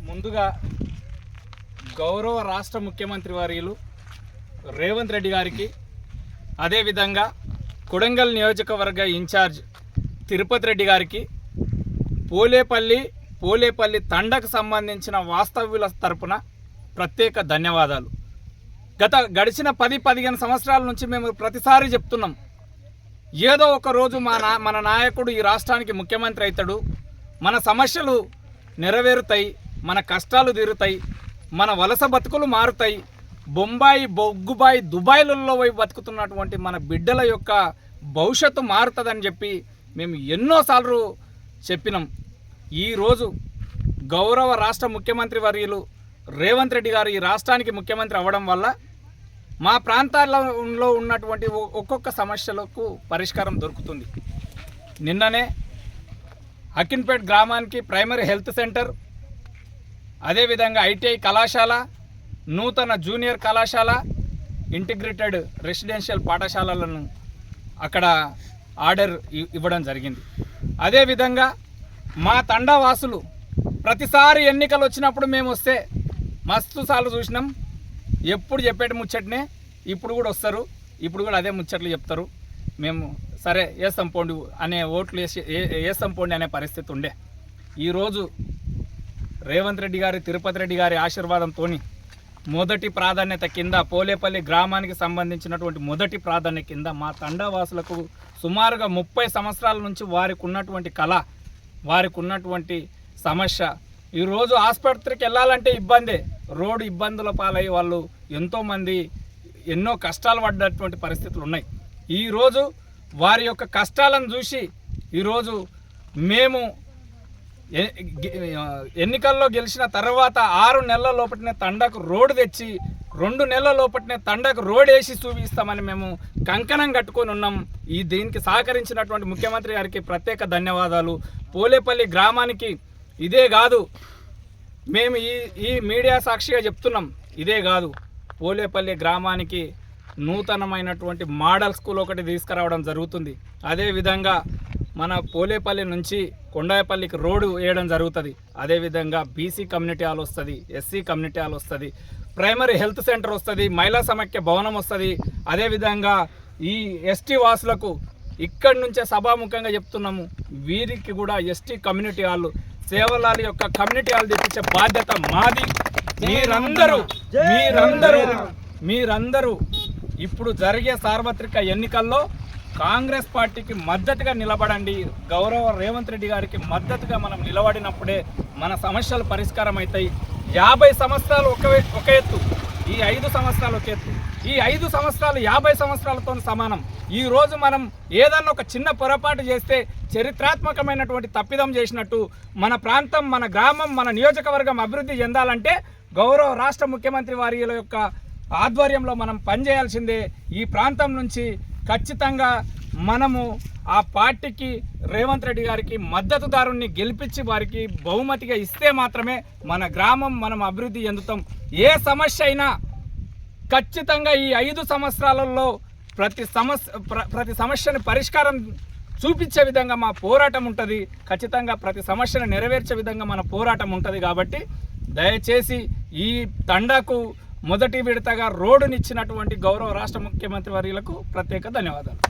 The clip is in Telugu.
ముందుగా గౌరవ రాష్ట్ర ముఖ్యమంత్రి వర్యులు రేవంత్ రెడ్డి గారికి, అదేవిధంగా కొడంగల్ నియోజకవర్గ ఇన్ఛార్జ్ తిరుపతి రెడ్డి గారికి, పోలేపల్లి తండకు సంబంధించిన వాస్తవ్యుల తరపున ప్రత్యేక ధన్యవాదాలు. గడిచిన 10-15 సంవత్సరాల నుంచి మేము ప్రతిసారి చెప్తున్నాం, ఏదో ఒక రోజు మన నాయకుడు ఈ రాష్ట్రానికి ముఖ్యమంత్రి అవుతాడు, మన సమస్యలు నెరవేరుతాయి, మన కష్టాలు తీరుతాయి, మన వలస బతుకులు మారుతాయి, బొంబాయి, బొగ్గుబాయి, దుబాయ్లలో పోయి బతుకుతున్నటువంటి మన బిడ్డల యొక్క భవిష్యత్తు మారుతుందని చెప్పి మేము ఎన్నోసార్లు చెప్పినాం. ఈరోజు గౌరవ రాష్ట్ర ముఖ్యమంత్రి వర్యులు రేవంత్ రెడ్డి గారు ఈ రాష్ట్రానికి ముఖ్యమంత్రి అవ్వడం వల్ల మా ప్రాంతాల్లో ఉన్నటువంటి ఒక్కొక్క సమస్యలకు పరిష్కారం దొరుకుతుంది. నిన్ననే అకిన్పేట్ గ్రామానికి ప్రైమరీ హెల్త్ సెంటర్, అదేవిధంగా ఐటీఐ కళాశాల, నూతన జూనియర్ కళాశాల, ఇంటిగ్రేటెడ్ రెసిడెన్షియల్ పాఠశాలలను అక్కడ ఆర్డర్ ఇవ్వడం జరిగింది. అదేవిధంగా మా తండావాసులు ప్రతిసారి ఎన్నికలు వచ్చినప్పుడు మేము వస్తే మస్తు సార్లు చూసినాం, ఎప్పుడు చెప్పేటి ముచ్చటనే ఇప్పుడు కూడా వస్తారు, ఇప్పుడు కూడా అదే ముచ్చట్లు చెప్తారు. మేము సరే వేస్తాం పోండి అనే ఓట్లు వేస్తాం పోండి అనే పరిస్థితి ఉండే. ఈరోజు రేవంత్ రెడ్డి గారి, తిరుపతి రెడ్డి గారి ఆశీర్వాదంతో మొదటి ప్రాధాన్యత కింద పోలేపల్లి గ్రామానికి సంబంధించినటువంటి మొదటి ప్రాధాన్యత కింద మా తండావాసులకు సుమారుగా 30 సంవత్సరాల నుంచి వారికి ఉన్నటువంటి కళ, వారికి ఉన్నటువంటి సమస్య, ఈరోజు ఆసుపత్రికి వెళ్ళాలంటే ఇబ్బందే, రోడ్డు ఇబ్బందుల పాలై వాళ్ళు ఎంతోమంది ఎన్నో కష్టాలు పడ్డటువంటి పరిస్థితులు ఉన్నాయి. ఈరోజు వారి యొక్క కష్టాలను చూసి ఈరోజు మేము ఎన్నికల్లో గెలిచిన తర్వాత 6 నెలల లోపటినే తండకు రోడ్డు తెచ్చి 2 నెలల లోపటినే తండకు రోడ్ వేసి చూపిస్తామని మేము కంకణం కట్టుకొని ఉన్నాం. దీనికి సహకరించినటువంటి ముఖ్యమంత్రి గారికి ప్రత్యేక ధన్యవాదాలు. పోలేపల్లి గ్రామానికి ఇదే కాదు, మేము ఈ మీడియా సాక్షిగా చెప్తున్నాం, ఇదే కాదు పోలేపల్లి గ్రామానికి నూతనమైనటువంటి మోడల్ స్కూల్ ఒకటి తీసుకురావడం జరుగుతుంది. అదేవిధంగా మన పోలేపల్లి నుంచి కొండాయపల్లికి రోడ్డు వేయడం జరుగుతుంది. అదేవిధంగా బీసీ కమ్యూనిటీ హాల్ వస్తుంది, ఎస్సీ కమ్యూనిటీ హాల్ వస్తుంది, ప్రైమరీ హెల్త్ సెంటర్ వస్తుంది, మహిళా సమైక్య భవనం వస్తుంది. అదేవిధంగా ఈ ఎస్టీ వాసులకు ఇక్కడి నుంచే సభాముఖంగా చెప్తున్నాము, వీరికి కూడా ఎస్టీ కమ్యూనిటీ హాల్, సేవలాల యొక్క కమ్యూనిటీ హాల్ తెప్పించే బాధ్యత మాది. మీరందరూ ఇప్పుడు జరిగే సార్వత్రిక ఎన్నికల్లో కాంగ్రెస్ పార్టీకి మద్దతుగా నిలబడండి. గౌరవ రేవంత్ రెడ్డి గారికి మద్దతుగా మనం నిలబడినప్పుడే మన సమస్యలు పరిష్కారం అవుతాయి. 50 సంవత్సరాలు ఒక ఎత్తు, ఈ 5 సంవత్సరాలు ఒక ఎత్తు. ఈ 5 సంవత్సరాలు 50 సంవత్సరాలతో సమానం. ఈరోజు మనం ఏదన్నా ఒక చిన్న పొరపాటు చేస్తే చరిత్రాత్మకమైనటువంటి తప్పిదం చేసినట్టు. మన ప్రాంతం, మన గ్రామం, మన నియోజకవర్గం అభివృద్ధి చెందాలంటే గౌరవ రాష్ట్ర ముఖ్యమంత్రి వారి యొక్క ఆధ్వర్యంలో మనం పనిచేయాల్సిందే. ఈ ప్రాంతం నుంచి ఖచ్చితంగా మనము ఆ పార్టీకి, రేవంత్ రెడ్డి గారికి మద్దతుదారుణ్ణి గెలిపించి వారికి బహుమతిగా ఇస్తే మాత్రమే మన గ్రామం, మనం అభివృద్ధి చెందుతాం. ఏ సమస్య అయినా ఖచ్చితంగా ఈ 5 సంవత్సరాలలో ప్రతి సమస్యను పరిష్కారం చూపించే విధంగా మా పోరాటం ఉంటుంది. ఖచ్చితంగా ప్రతి సమస్యను నెరవేర్చే విధంగా మన పోరాటం ఉంటుంది. కాబట్టి దయచేసి ఈ తండాకు మొదటి విడతగా రోడ్డునిచ్చినటువంటి గౌరవ రాష్ట్ర ముఖ్యమంత్రి వర్యులకు ప్రత్యేక ధన్యవాదాలు.